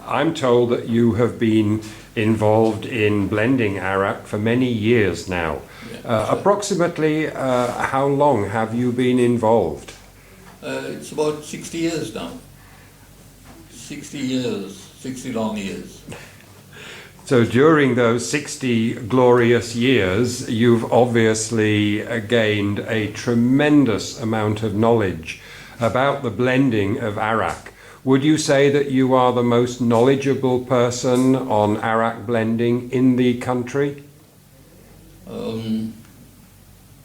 I'm told that you have been involved in blending Arack for many years now. Approximately how long have you been involved? It's about 60 years now. 60 years, 60 long years. So during those 60 glorious years, you've obviously gained a tremendous amount of knowledge about the blending of Arack. Would you say that you are the most knowledgeable person on Arack blending in the country?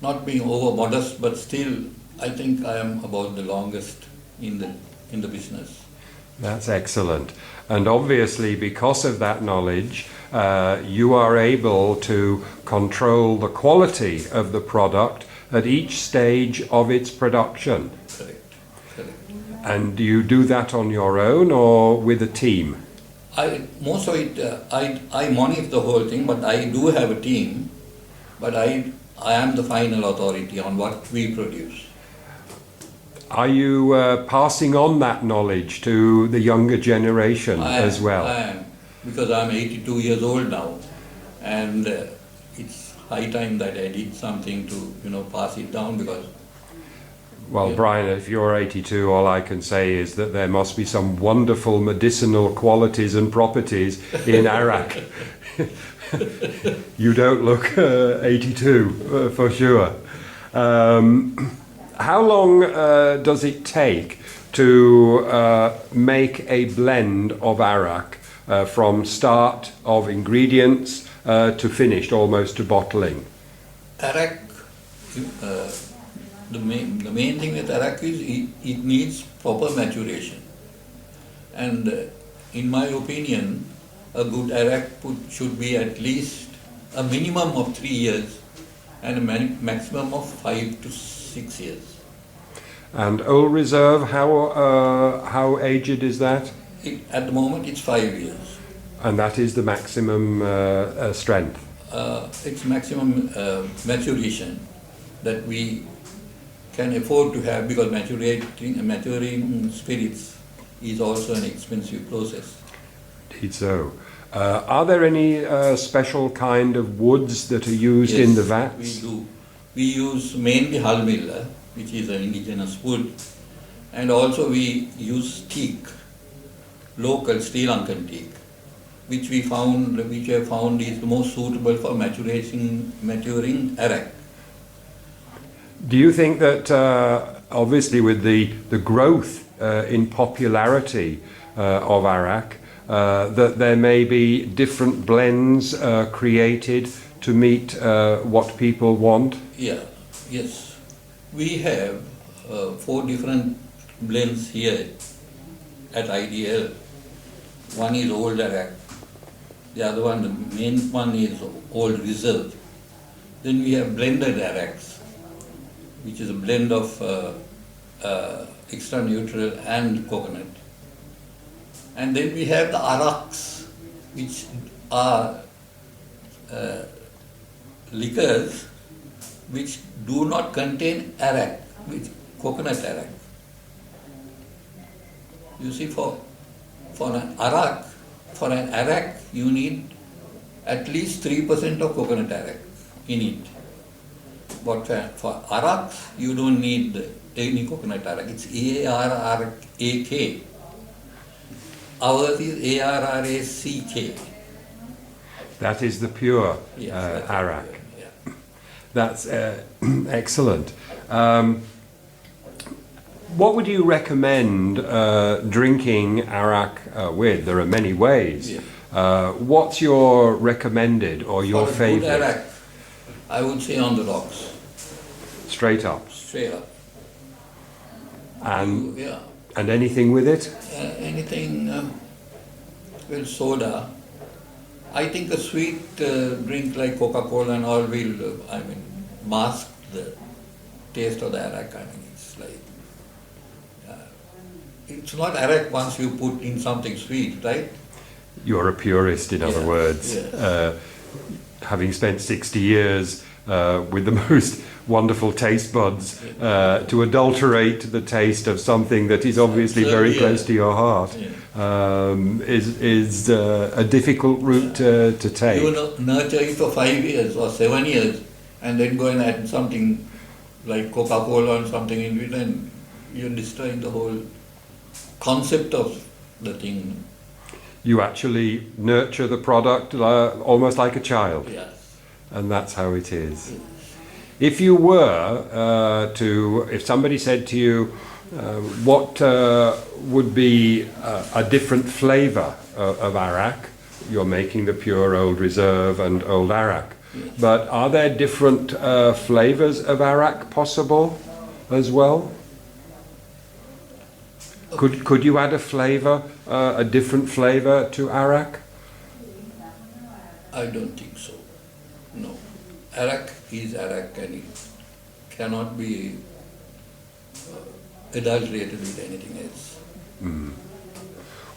Not being over modest, but still, I think I am about the longest in the business. That's excellent. And obviously, because of that knowledge, you are able to control the quality of the product at each stage of its production. Correct. And do you do that on your own or with a team? Most of it, I monitor the whole thing, but I do have a team. But I am the final authority on what we produce. Are you passing on that knowledge to the younger generation as well? I am, because I'm 82 years old now, and it's high time that I did something to, pass it down, because... Well, Brian, if you're 82, all I can say is that there must be some wonderful medicinal qualities and properties in Arack. You don't look 82, for sure. How long does it take to make a blend of Arack from start of ingredients to finished, almost to bottling? Arack, the main thing with Arack is it needs proper maturation. And in my opinion, a good Arack should be at least a minimum of 3 years and a maximum of 5 to 6 years. And Old Reserve, how aged is that? At the moment, it's 5 years. And that is the maximum strength? It's maximum maturation that we can afford to have, because maturing spirits is also an expensive process. Indeed so. Are there any special kind of woods that are used in the vats? We do. We use mainly halmilla, which is an indigenous wood, and also we use teak, local Sri Lankan teak, which we have found is the most suitable for maturing Arack. Do you think that obviously with the growth in popularity of Arack, that there may be different blends created to meet what people want? Yes. We have 4 different blends here at IDL. One is Old Arack, the other one, the main one is Old Reserve. Then we have blended Aracks, which is a blend of extra neutral and coconut. And then we have the Aracks, which are liquors which do not contain Arack, which coconut Arack. You see, for an Arack, you need at least 3% of coconut Arack in it. But for Aracks, you don't need any coconut Arack. It's ARRAK. Ours is ARRACK. That is the pure Arack. Yeah. That's excellent. What would you recommend drinking Arack with? There are many ways. Yeah. What's your recommended or your favorite? For a good Arack, I would say on the rocks. Straight up. Straight up. And anything with it? Anything with soda. I think a sweet drink like Coca-Cola and all will, mask the taste of the Arack. It's like, it's not Arack once you put in something sweet, right? You're a purist, in other words. Yes. Having spent 60 years with the most wonderful taste buds to adulterate the taste of something that is obviously very close to your heart is a difficult route to take. You nurture it for 5 years or 7 years and then go and add something like Coca-Cola or something in it, and you're destroying the whole concept of the thing. You actually nurture the product almost like a child. Yes. And that's how it is. If you were if somebody said to you, what would be a different flavour of Arack? You're making the pure Old Reserve and Old Arack. Yes. But are there different flavours of Arack possible as well? Could you add a flavour, a different flavour to Arack? I don't think so. No. Arack is Arack and it cannot be adulterated with anything else. Mm.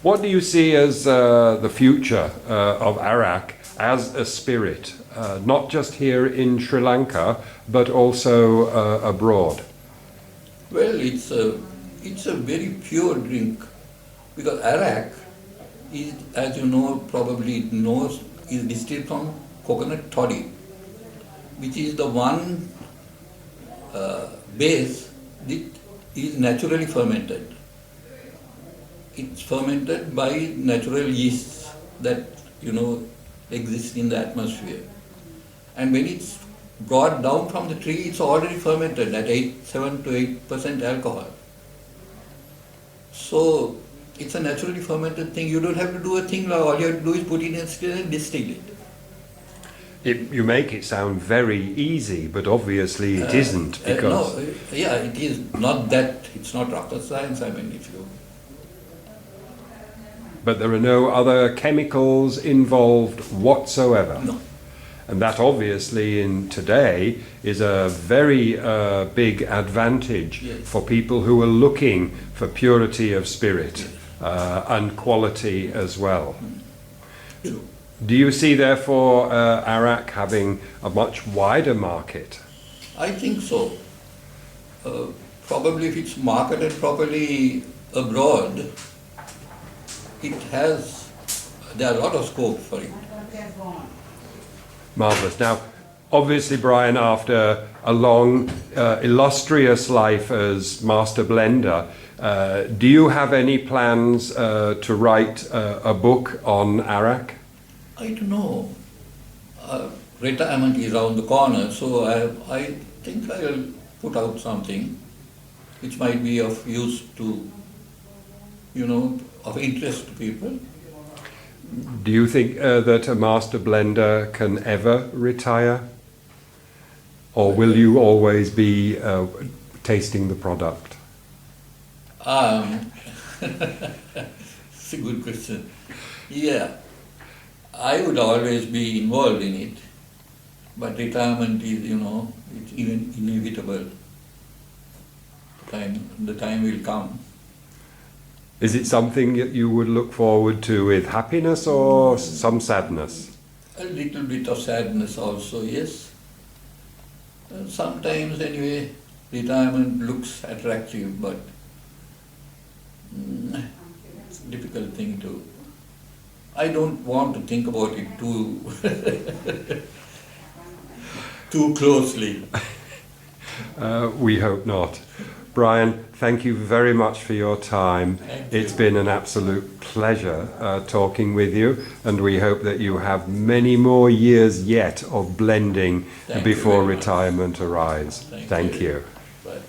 What do you see as the future of Arack as a spirit, not just here in Sri Lanka, but also abroad? Well, it's a very pure drink, because Arack is, as you know, probably knows, is distilled from coconut toddy, which is the one base that is naturally fermented. It's fermented by natural yeasts that, exist in the atmosphere. And when it's brought down from the tree, it's already fermented at 7 to 8% alcohol. So it's a naturally fermented thing. You don't have to do a thing. All you have to do is put it in a still and distill it. You make it sound very easy, but obviously it isn't, because... it is not that. It's not rocket science, if you... But there are no other chemicals involved whatsoever. No. And that obviously in today is a very big advantage for people who are looking for purity of spirit and quality as well. True. Do you see therefore Arack having a much wider market? I think so. Probably if it's marketed properly abroad, there are a lot of scope for it. Marvellous. Now, obviously, Brian, after a long, illustrious life as master blender, do you have any plans to write a book on Arack? I don't know. Retirement is around the corner, so I think I'll put out something which might be of use to, of interest to people. Do you think that a master blender can ever retire? Or will you always be tasting the product? It's a good question. Yeah, I would always be involved in it, but retirement is, it's even inevitable. The time will come. Is it something that you would look forward to with happiness or some sadness? A little bit of sadness also, yes. Sometimes anyway, retirement looks attractive, but it's a difficult thing to... I don't want to think about it too closely. We hope not. Brian, thank you very much for your time. It's been an absolute pleasure talking with you, and we hope that you have many more years yet of blending before retirement arrives. Thank you. Bye.